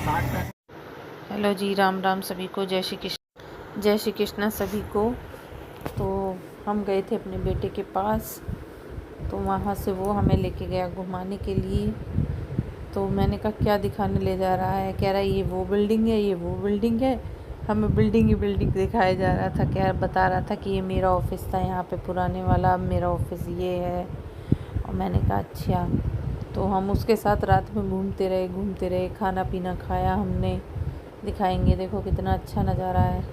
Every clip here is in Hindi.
हेलो जी, राम राम सभी को, जय श्री कृष्ण, जय श्री कृष्ण सभी को। तो हम गए थे अपने बेटे के पास, तो वहाँ से वो हमें लेके गया घुमाने के लिए। तो मैंने कहा क्या दिखाने ले जा रहा है? कह रहा है ये वो बिल्डिंग है, ये वो बिल्डिंग है। हमें बिल्डिंग ही बिल्डिंग दिखाया जा रहा था। क्या बता रहा था कि ये मेरा ऑफिस था यहाँ पे पुराने वाला, अब मेरा ऑफिस ये है। और मैंने कहा अच्छा। तो हम उसके साथ रात में घूमते रहे, खाना पीना खाया हमने। दिखाएंगे, देखो कितना अच्छा नज़ारा है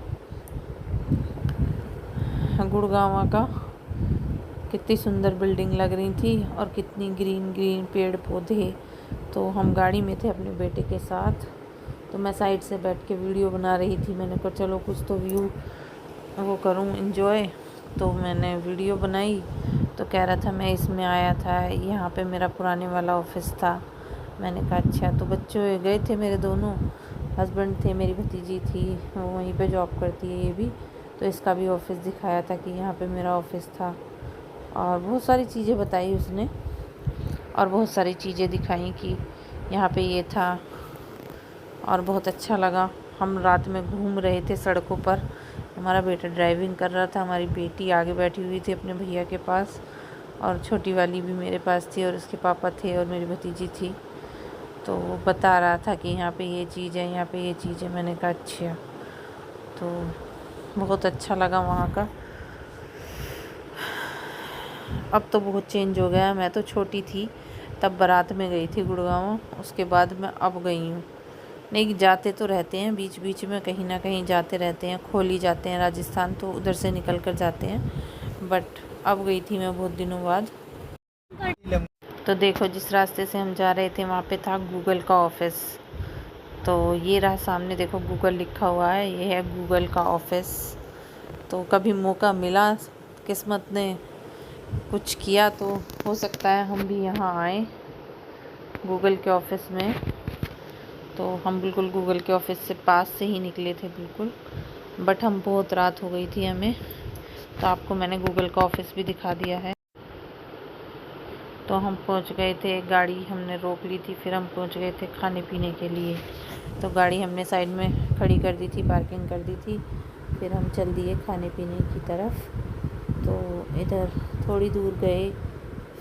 गुड़गांव का। कितनी सुंदर बिल्डिंग लग रही थी और कितनी ग्रीन ग्रीन पेड़ पौधे। तो हम गाड़ी में थे अपने बेटे के साथ, तो मैं साइड से बैठ के वीडियो बना रही थी। मैंने कहा चलो कुछ तो व्यू वो करूं, एंजॉय। तो मैंने वीडियो बनाई। तो कह रहा था मैं इसमें आया था, यहाँ पे मेरा पुराने वाला ऑफिस था। मैंने कहा अच्छा। तो बच्चे गए थे मेरे दोनों, हस्बैंड थे, मेरी भतीजी थी, वो वहीं पे जॉब करती है ये भी। तो इसका भी ऑफिस दिखाया था कि यहाँ पे मेरा ऑफिस था। और बहुत सारी चीज़ें बताई उसने, और बहुत सारी चीज़ें दिखाई कि यहाँ पे ये था। और बहुत अच्छा लगा। हम रात में घूम रहे थे सड़कों पर। हमारा बेटा ड्राइविंग कर रहा था, हमारी बेटी आगे बैठी हुई थी अपने भैया के पास, और छोटी वाली भी मेरे पास थी, और उसके पापा थे, और मेरी भतीजी थी। तो वो बता रहा था कि यहाँ पे ये चीज़ है, यहाँ पे ये चीज़ है। मैंने कहा अच्छा। तो बहुत अच्छा लगा वहाँ का। अब तो बहुत चेंज हो गया है। मैं तो छोटी थी तब बारात में गई थी गुड़गांव, उसके बाद मैं अब गई हूँ। नहीं, जाते तो रहते हैं बीच बीच में, कहीं ना कहीं जाते रहते हैं। खोली जाते हैं राजस्थान, तो उधर से निकल कर जाते हैं। बट अब गई थी मैं बहुत दिनों बाद। तो देखो, जिस रास्ते से हम जा रहे थे वहाँ पे था गूगल का ऑफिस। तो ये रहा सामने, देखो गूगल लिखा हुआ है, ये है गूगल का ऑफिस। तो कभी मौका मिला, किस्मत ने कुछ किया, तो हो सकता है हम भी यहाँ आए गूगल के ऑफिस में। तो हम बिल्कुल गूगल के ऑफिस से पास से ही निकले थे बिल्कुल, बट हम बहुत रात हो गई थी हमें। तो आपको मैंने गूगल का ऑफिस भी दिखा दिया है। तो हम पहुंच गए थे, गाड़ी हमने रोक ली थी, फिर हम पहुंच गए थे खाने पीने के लिए। तो गाड़ी हमने साइड में खड़ी कर दी थी, पार्किंग कर दी थी। फिर हम चल दिए खाने पीने की तरफ। तो इधर थोड़ी दूर गए,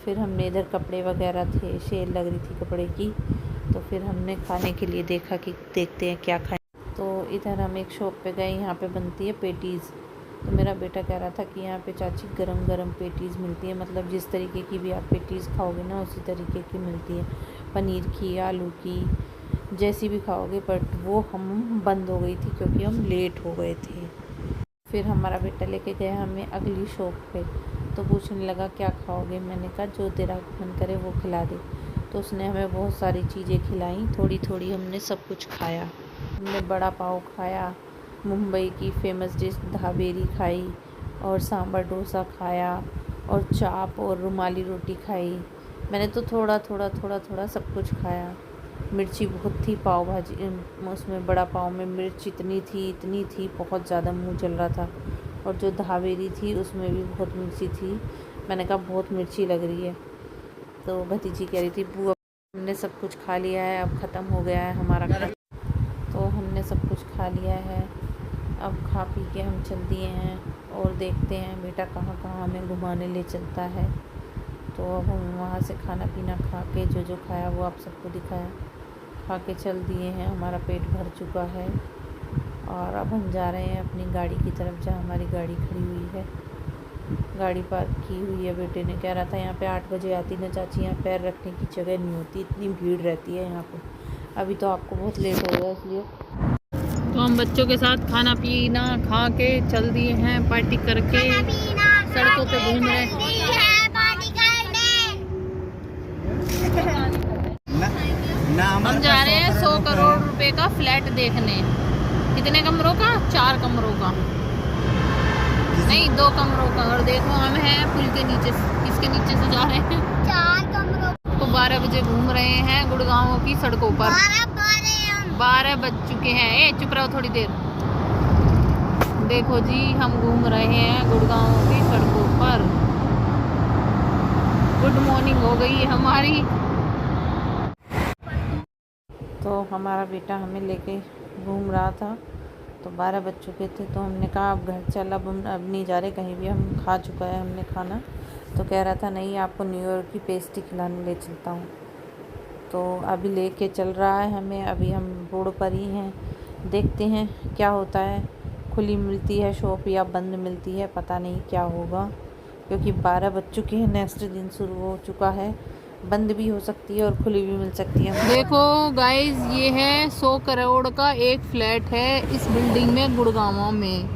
फिर हमने इधर कपड़े वगैरह थे, सेल लग रही थी कपड़े की। तो फिर हमने खाने के लिए देखा कि देखते हैं क्या खाएं। तो इधर हम एक शॉप पे गए, यहाँ पे बनती है पेटीज़। तो मेरा बेटा कह रहा था कि यहाँ पे चाची गरम गरम पेटीज़ मिलती है, मतलब जिस तरीके की भी आप पेटीज़ खाओगे ना उसी तरीके की मिलती है, पनीर की, आलू की, जैसी भी खाओगे। बट वो हम बंद हो गई थी क्योंकि हम लेट हो गए थे। फिर हमारा बेटा लेके गया हमें अगली शॉप पे। तो पूछने लगा क्या खाओगे? मैंने कहा जो तेरा मन करे वो खिला दे। तो उसने हमें बहुत सारी चीज़ें खिलाई, थोड़ी थोड़ी हमने सब कुछ खाया। हमने बड़ा पाव खाया, मुंबई की फेमस डिश ढाबेरी खाई, और सांभर डोसा खाया, और चाप और रुमाली रोटी खाई। मैंने तो थोड़ा थोड़ा थोड़ा थोड़ा सब कुछ खाया। मिर्ची बहुत थी पाव भाजी उसमें, बड़ा पाव में मिर्च इतनी थी, बहुत ज़्यादा मुंह जल रहा था। और जो ढाबेरी थी उसमें भी बहुत मिर्ची थी। मैंने कहा बहुत मिर्ची लग रही है। तो भतीजी कह रही थी बुआ हमने सब कुछ खा लिया है, अब ख़त्म हो गया है हमारा खाना। तो हमने सब कुछ खा लिया है, अब खा पी के हम चल दिए हैं। और देखते हैं बेटा कहाँ कहाँ हमें घुमाने ले चलता है। तो अब हम वहाँ से खाना पीना खा के, जो जो खाया वो आप सबको दिखाया, खा के चल दिए हैं। हमारा पेट भर चुका है, और अब हम जा रहे हैं अपनी गाड़ी की तरफ, जहाँ हमारी गाड़ी खड़ी हुई है। गाड़ी पार्क की हुई है। बेटे ने कह रहा था यहाँ पे 8 बजे आती ना चाची, यहाँ पैर रखने की जगह नहीं होती, इतनी भीड़ रहती है यहाँ पे। अभी तो आपको बहुत लेट हो गया इसलिए। तो हम बच्चों के साथ खाना पीना खा के चल दिए हैं, पार्टी करके सड़कों पे घूम रहे हैं। हम जा रहे हैं 100 करोड़ रुपए का फ्लैट देखने। कितने कमरों का? 4 कमरों का, नहीं 2 कमरों का। और देखो हम हैं पुल के नीचे, इसके नीचे से जा रहे हैं 4 कमरों। तो 12 बजे घूम रहे हैं गुड़गांव की सड़कों पर। 12 बज चुके हैं। ए चुप रहो थोड़ी देर। देखो जी हम घूम रहे हैं गुड़गांव की सड़कों पर। गुड मॉर्निंग हो गई है हमारी। तो हमारा बेटा हमें लेके घूम रहा था, तो 12 बज चुके थे, तो हमने कहा अब घर चल, अब नहीं जा रहे कहीं भी, हम खा चुका है हमने खाना। तो कह रहा था नहीं आपको न्यू ईयर की पेस्ट्री खिलाने ले चलता हूँ। तो अभी लेके चल रहा है हमें। अभी हम रोड पर ही हैं, देखते हैं क्या होता है। खुली मिलती है शॉप या बंद मिलती है, पता नहीं क्या होगा, क्योंकि 12 बज चुके हैं, नेक्स्ट दिन शुरू हो चुका है। बंद भी हो सकती है और खुली भी मिल सकती है। देखो गाइस, ये है 100 करोड़ का एक फ्लैट है इस बिल्डिंग में गुड़गांव में।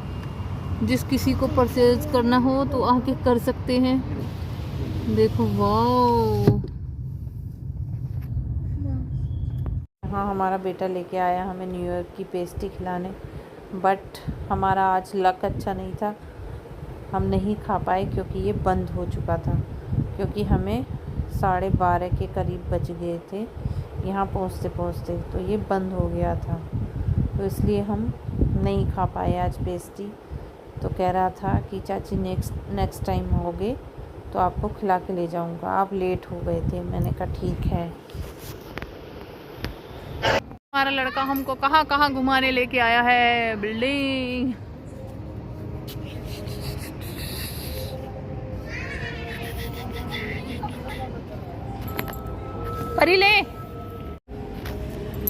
जिस किसी को परचेज करना हो तो आके कर सकते हैं। देखो वाओ। हाँ, हमारा बेटा लेके आया हमें न्यू ईयर की पेस्ट्री खिलाने, बट हमारा आज लक अच्छा नहीं था, हम नहीं खा पाए क्योंकि ये बंद हो चुका था। क्योंकि हमें 12:30 के करीब बज गए थे यहाँ पहुँचते पहुँचते, तो ये बंद हो गया था, तो इसलिए हम नहीं खा पाए आज पेस्ट्री। तो कह रहा था कि चाची नेक्स्ट टाइम आओगे तो आपको खिला के ले जाऊँगा, आप लेट हो गए थे। मैंने कहा ठीक है। हमारा लड़का हमको कहाँ कहाँ घुमाने लेके आया है। बिल्डिंग परी ले,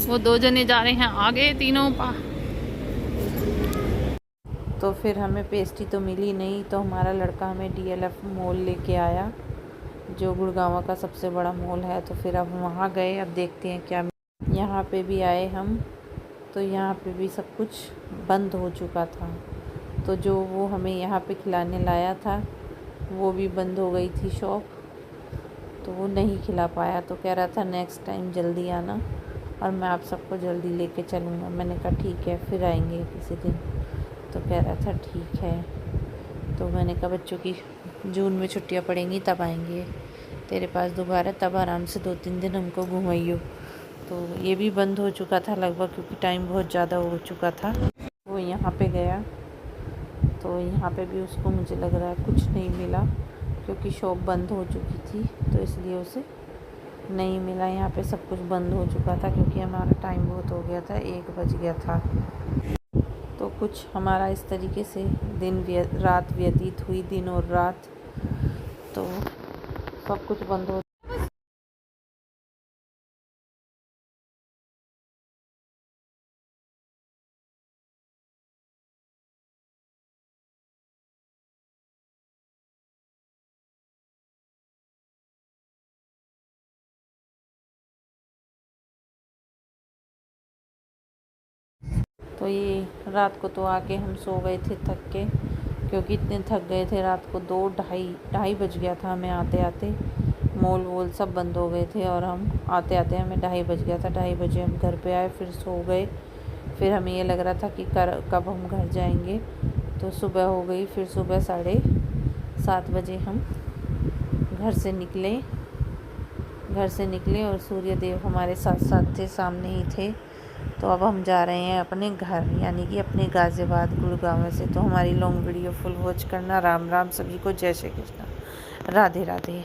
वो 2 जने जा रहे हैं आगे, तीनों तो फिर हमें पेस्ट्री तो मिली नहीं, तो हमारा लड़का हमें DLF मॉल लेके आया, जो गुड़गांव का सबसे बड़ा मॉल है। तो फिर अब वहाँ गए, अब देखते हैं क्या। यहाँ पे भी आए हम, तो यहाँ पे भी सब कुछ बंद हो चुका था। तो जो वो हमें यहाँ पे खिलाने लाया था वो भी बंद हो गई थी शॉप, तो वो नहीं खिला पाया। तो कह रहा था नेक्स्ट टाइम जल्दी आना और मैं आप सबको जल्दी लेके चलूँगा। मैंने कहा ठीक है, फिर आएंगे किसी दिन। तो कह रहा था ठीक है। तो मैंने कहा बच्चों की जून में छुट्टियाँ पड़ेंगी तब आएंगे, तेरे पास दोबारा, तब आराम से 2-3 दिन हमको घुमाइयो। तो ये भी बंद हो चुका था लगभग, क्योंकि टाइम बहुत ज़्यादा हो चुका था। वो यहाँ पे गया, तो यहाँ पे भी उसको मुझे लग रहा है कुछ नहीं मिला, क्योंकि शॉप बंद हो चुकी थी, तो इसलिए उसे नहीं मिला। यहाँ पे सब कुछ बंद हो चुका था, क्योंकि हमारा टाइम बहुत हो गया था, 1 बज गया था। तो कुछ हमारा इस तरीके से रात व्यतीत हुई, दिन और रात, तो सब कुछ बंद हो। तो ये रात को तो आके हम सो गए थे थक के, क्योंकि इतने थक गए थे। रात को 2-2:30 बज गया था हमें आते आते। मॉल वॉल सब बंद हो गए थे और हम आते आते हमें 2:30 बज गया था। 2:30 बजे हम घर पे आए, फिर सो गए। फिर हमें ये लग रहा था कि कब हम घर जाएंगे। तो सुबह हो गई, फिर सुबह 7:30 बजे हम घर से निकले और सूर्य देव हमारे साथ साथ थे, सामने ही थे। तो अब हम जा रहे हैं अपने घर, यानी कि अपने गाज़ियाबाद गुड़गांव से। तो हमारी लॉन्ग वीडियो फुल वॉच करना। राम राम सभी को, जय श्री कृष्ण, राधे राधे।